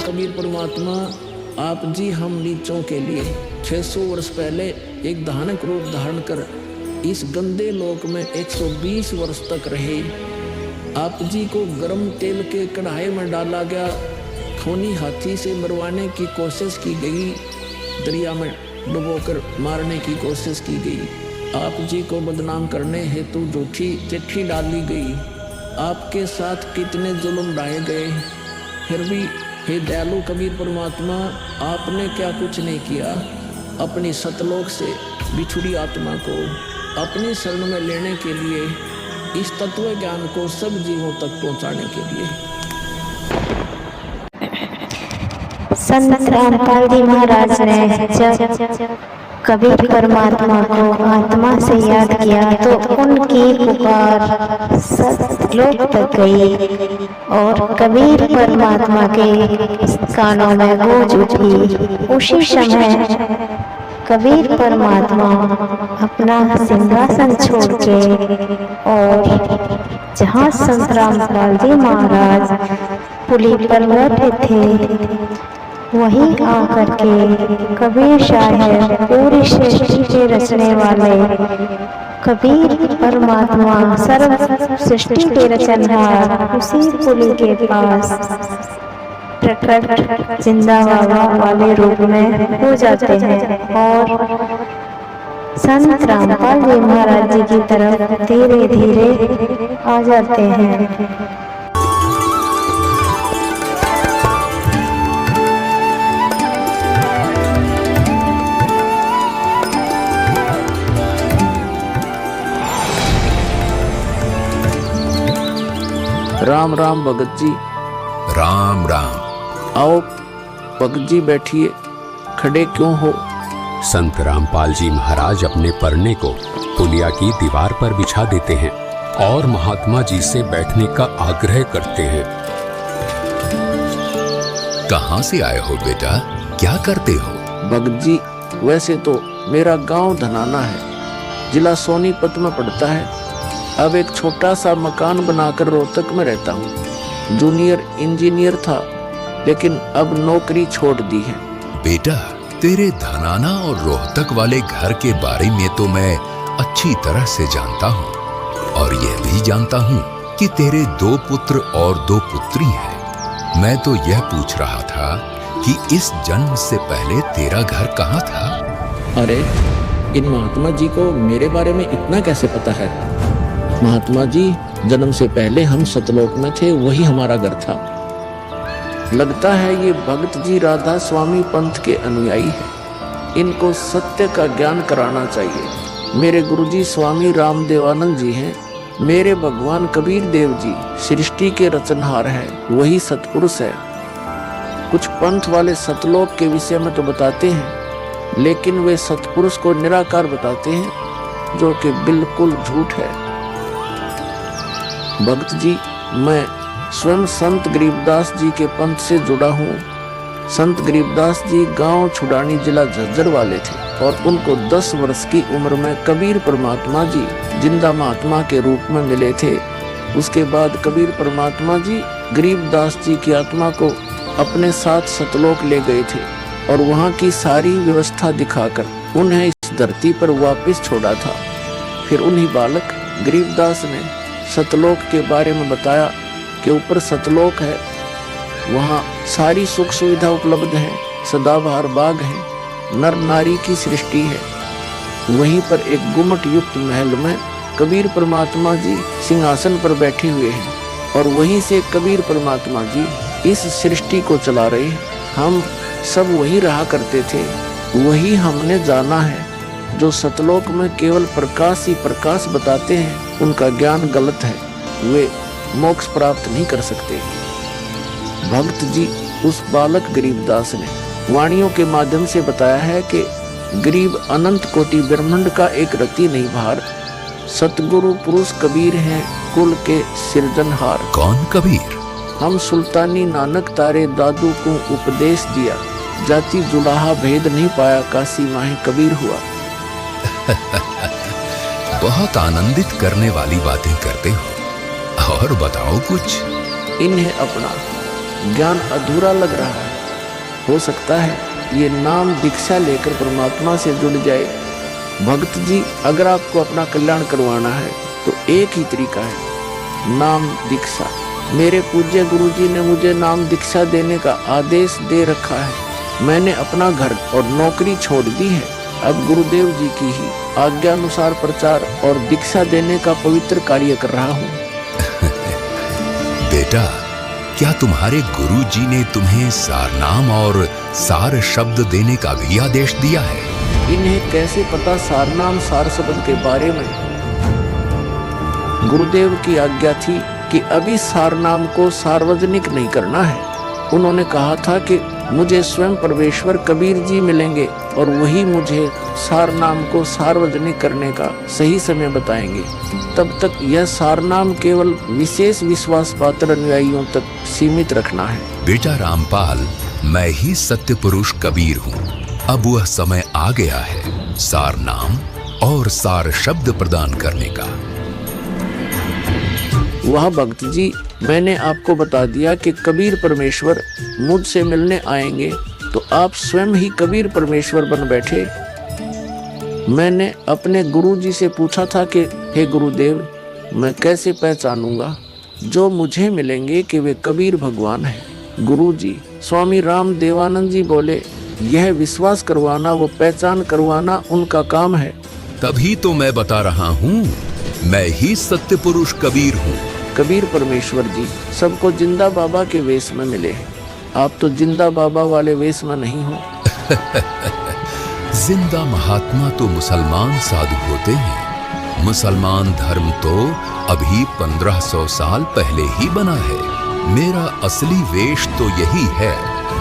कबीर परमात्मा, आप जी हम नीचों के लिए 600 वर्ष पहले एक भयानक रूप धारण कर इस गंदे लोक में 120 वर्ष तक रहे। आप जी को गर्म तेल के कढ़ाई में डाला गया, खूनी हाथी से मरवाने की कोशिश की गई, दरिया में डुबोकर मारने की कोशिश की गई। आप जी को बदनाम करने हेतु झूठी चिट्ठी डाली गई। आपके साथ कितने जुल्म ढाए गए, फिर भी हे दयालु कबीर परमात्मा, आपने क्या कुछ नहीं किया। अपनी सतलोक से बिछुड़ी आत्मा को अपनी शरण में लेने के लिए, इस तत्व ज्ञान को सब जीवों तक पहुंचाने के लिए। संत रामपाल जी महाराज ने जब कबीर परमात्मा को आत्मा से याद किया तो उनकी पुकार सतलोक तक गई और कबीर परमात्मा के कानों में गूंज उठी। उसी समय कबीर परमात्मा अपना सिंहासन छोड़ के और जहाँ संत रामपाल जी महाराज पुली पर बैठे थे वहीं आकर के कबीर साहब पूरी सृष्टि के रचने वाले कबीर परमात्मा सर्व सृष्टि के रचनहार उसी पुली के पास प्रकट जिंदा बाबा वाले रूप में हो जाते हैं और संत रामपाल जी महाराज जी की तरफ धीरे धीरे आ जाते हैं। राम राम भगत जी। राम राम। आओ भगत जी बैठिए, खड़े क्यों हो? संत रामपाल जी महाराज अपने परने को पुलिया की दीवार पर बिछा देते हैं और महात्मा जी से बैठने का आग्रह करते हैं। कहाँ से आए हो बेटा, क्या करते हो? भगत जी, वैसे तो मेरा गांव धनाना है, जिला सोनीपत में पड़ता है। अब एक छोटा सा मकान बनाकर रोहतक में रहता हूँ। जूनियर इंजीनियर था, लेकिन अब नौकरी छोड़ दी है। बेटा, तेरे धनाना और रोहतक वाले घर के बारे में तो मैं अच्छी तरह से जानता हूँ और यह भी जानता हूँ कि तेरे 2 पुत्र और 2 पुत्री हैं। मैं तो यह पूछ रहा था कि इस जन्म से पहले तेरा घर कहाँ था? अरे, इन महात्मा जी को मेरे बारे में इतना कैसे पता है? महात्मा जी, जन्म से पहले हम सतलोक में थे, वही हमारा घर था। लगता है ये भगत जी राधा स्वामी पंथ के अनुयायी हैं। इनको सत्य का ज्ञान कराना चाहिए। मेरे गुरुजी स्वामी रामदेवानंद जी हैं। मेरे भगवान कबीर देव जी सृष्टि के रचनहार हैं, वही सतपुरुष है। कुछ पंथ वाले सतलोक के विषय में तो बताते हैं, लेकिन वे सतपुरुष को निराकार बताते हैं, जो कि बिल्कुल झूठ है। भक्त जी, मैं स्वयं संत गरीबदास जी के पंथ से जुड़ा हूँ। संत गरीबदास जी गांव छुड़ानी जिला झज्जर वाले थे और उनको 10 वर्ष की उम्र में कबीर परमात्मा जी जिंदा महात्मा के रूप में मिले थे। उसके बाद कबीर परमात्मा जी गरीबदास जी की आत्मा को अपने साथ सतलोक ले गए थे और वहाँ की सारी व्यवस्था दिखाकर उन्हें इस धरती पर वापस छोड़ा था। फिर उन्हीं बालक गरीबदास ने सतलोक के बारे में बताया कि ऊपर सतलोक है, वहाँ सारी सुख सुविधा उपलब्ध है, सदाबहार बाग है, नर नारी की सृष्टि है। वहीं पर एक गुम्मट युक्त महल में कबीर परमात्मा जी सिंहासन पर बैठे हुए हैं और वहीं से कबीर परमात्मा जी इस सृष्टि को चला रहे हैं। हम सब वही रहा करते थे, वही हमने जाना है। जो सतलोक में केवल प्रकाश ही प्रकाश बताते हैं, उनका ज्ञान गलत है, वे मोक्ष प्राप्त नहीं कर सकते। भक्त जी उस बालक गरीबदास ने वाणियों के माध्यम से बताया है कि गरीब अनंत कोटि ब्रह्मांड का एक रति नहीं भार, सतगुरु पुरुष कबीर हैं कुल के सिरजनहार। कौन कबीर? हम सुल्तानी नानक तारे दादू को उपदेश दिया, जाति जुलाहा भेद नहीं पाया, काशी माहे कबीर हुआ। बहुत आनंदित करने वाली बातें करते हो, और बताओ कुछ। इन्हें अपना ज्ञान अधूरा लग रहा है, हो सकता है ये नाम दीक्षा लेकर परमात्मा से जुड़ जाए। भक्त जी, अगर आपको अपना कल्याण करवाना है तो एक ही तरीका है, नाम दीक्षा। मेरे पूज्य गुरु जी ने मुझे नाम दीक्षा देने का आदेश दे रखा है। मैंने अपना घर और नौकरी छोड़ दी है। अब गुरुदेव जी की ही आज्ञा अनुसार प्रचार और दीक्षा देने का पवित्र कार्य कर रहा हूँ। बेटा, क्या तुम्हारे गुरु जी ने तुम्हें सारनाम और सार शब्द देने का भी आदेश दिया है? इन्हें कैसे पता सारनाम सार शब्द के बारे में? गुरुदेव की आज्ञा थी कि अभी सारनाम को सार्वजनिक नहीं करना है। उन्होंने कहा था कि मुझे स्वयं परमेश्वर कबीर जी मिलेंगे और वही मुझे सारनाम को सार्वजनिक करने का सही समय बताएंगे। तब तक यह सारनाम केवल विशेष विश्वास पात्र अनुयायियों तक सीमित रखना है। बेटा रामपाल, मैं ही सत्य पुरुष कबीर हूँ। अब वह समय आ गया है सारनाम और सार शब्द प्रदान करने का। वह भक्त जी, मैंने आपको बता दिया कि कबीर परमेश्वर मुझसे मिलने आएंगे, तो आप स्वयं ही कबीर परमेश्वर बन बैठे। मैंने अपने गुरु जी से पूछा था कि हे गुरुदेव, मैं कैसे पहचानूंगा जो मुझे मिलेंगे कि वे कबीर भगवान हैं? गुरु जी स्वामी राम देवानंद जी बोले, यह विश्वास करवाना, वो पहचान करवाना उनका काम है। तभी तो मैं बता रहा हूँ, मैं ही सत्य पुरुष कबीर हूँ। कबीर परमेश्वर जी सबको जिंदा बाबा के वेश में मिले हैं। आप तो जिंदा बाबा वाले वेश में नहीं हो। जिंदा महात्मा तो मुसलमान साधु होते हैं। मुसलमान धर्म तो अभी 1500 साल पहले ही बना है। मेरा असली वेश तो यही है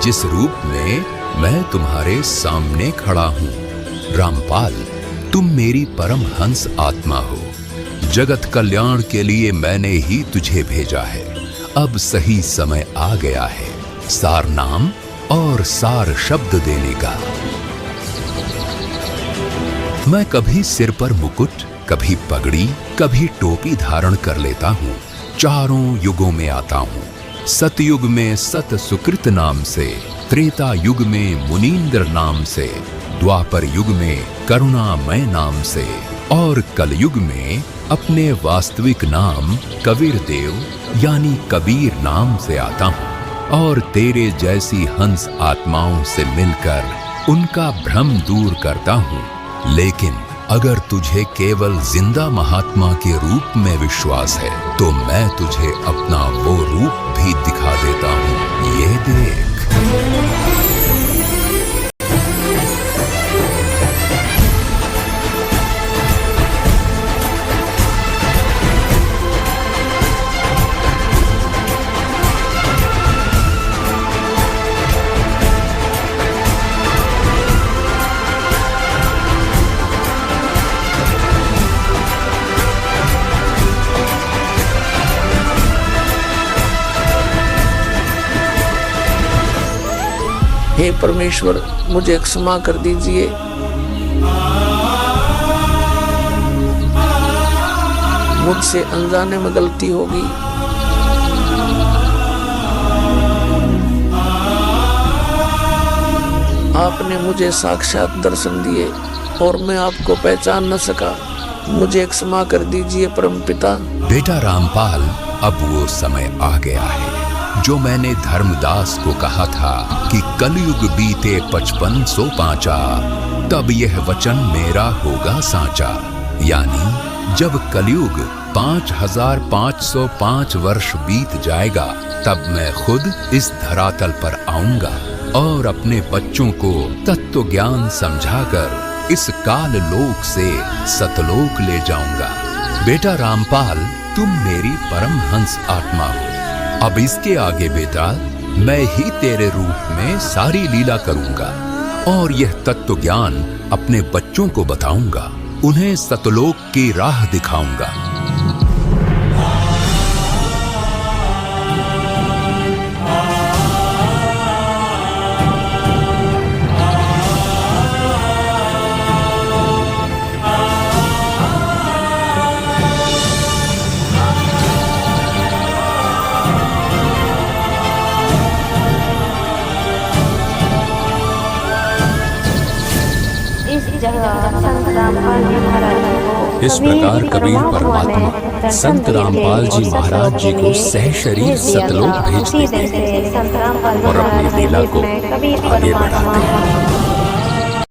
जिस रूप में मैं तुम्हारे सामने खड़ा हूँ। रामपाल, तुम मेरी परम हंस आत्मा हो। जगत कल्याण के लिए मैंने ही तुझे भेजा है। अब सही समय आ गया है सार नाम और सार शब्द देने का। मैं कभी सिर पर मुकुट, कभी पगड़ी, कभी टोपी धारण कर लेता हूँ। चारों युगों में आता हूँ। सतयुग में सत सुकृत नाम से, त्रेता युग में मुनींद्र नाम से, द्वापर युग में करुणामय नाम से और कलयुग में अपने वास्तविक नाम कबीर देव यानी कबीर नाम से आता हूँ और तेरे जैसी हंस आत्माओं से मिलकर उनका भ्रम दूर करता हूँ। लेकिन अगर तुझे केवल जिंदा महात्मा के रूप में विश्वास है तो मैं तुझे अपना वो रूप भी दिखा देता हूँ। ये देख। हे परमेश्वर, मुझे क्षमा कर दीजिए। मुझसे अनजाने में गलती होगी। आपने मुझे साक्षात दर्शन दिए और मैं आपको पहचान न सका। मुझे क्षमा कर दीजिए परमपिता। बेटा रामपाल, अब वो समय आ गया है जो मैंने धर्मदास को कहा था कि कलयुग बीते 5505 तब यह वचन मेरा होगा साचा। यानी जब कलयुग 5505 वर्ष बीत जाएगा तब मैं खुद इस धरातल पर आऊंगा और अपने बच्चों को तत्व ज्ञान समझाकर इस काल लोक से सतलोक ले जाऊंगा। बेटा रामपाल, तुम मेरी परम हंस आत्मा हो। अब इसके आगे बेटा मैं ही तेरे रूप में सारी लीला करूंगा और यह तत्व ज्ञान अपने बच्चों को बताऊंगा। उन्हें सतलोक की राह दिखाऊंगा। जगह संत रामपाल जी महाराज जी को इस प्रकार कबीर परमात्मा संत रामपाल जी महाराज जी को सह शरीर सतलोक भेज देते हैं संत रामपाल और अपनी लीला को कबीर आगे बढ़ाते परमात्मा हैं।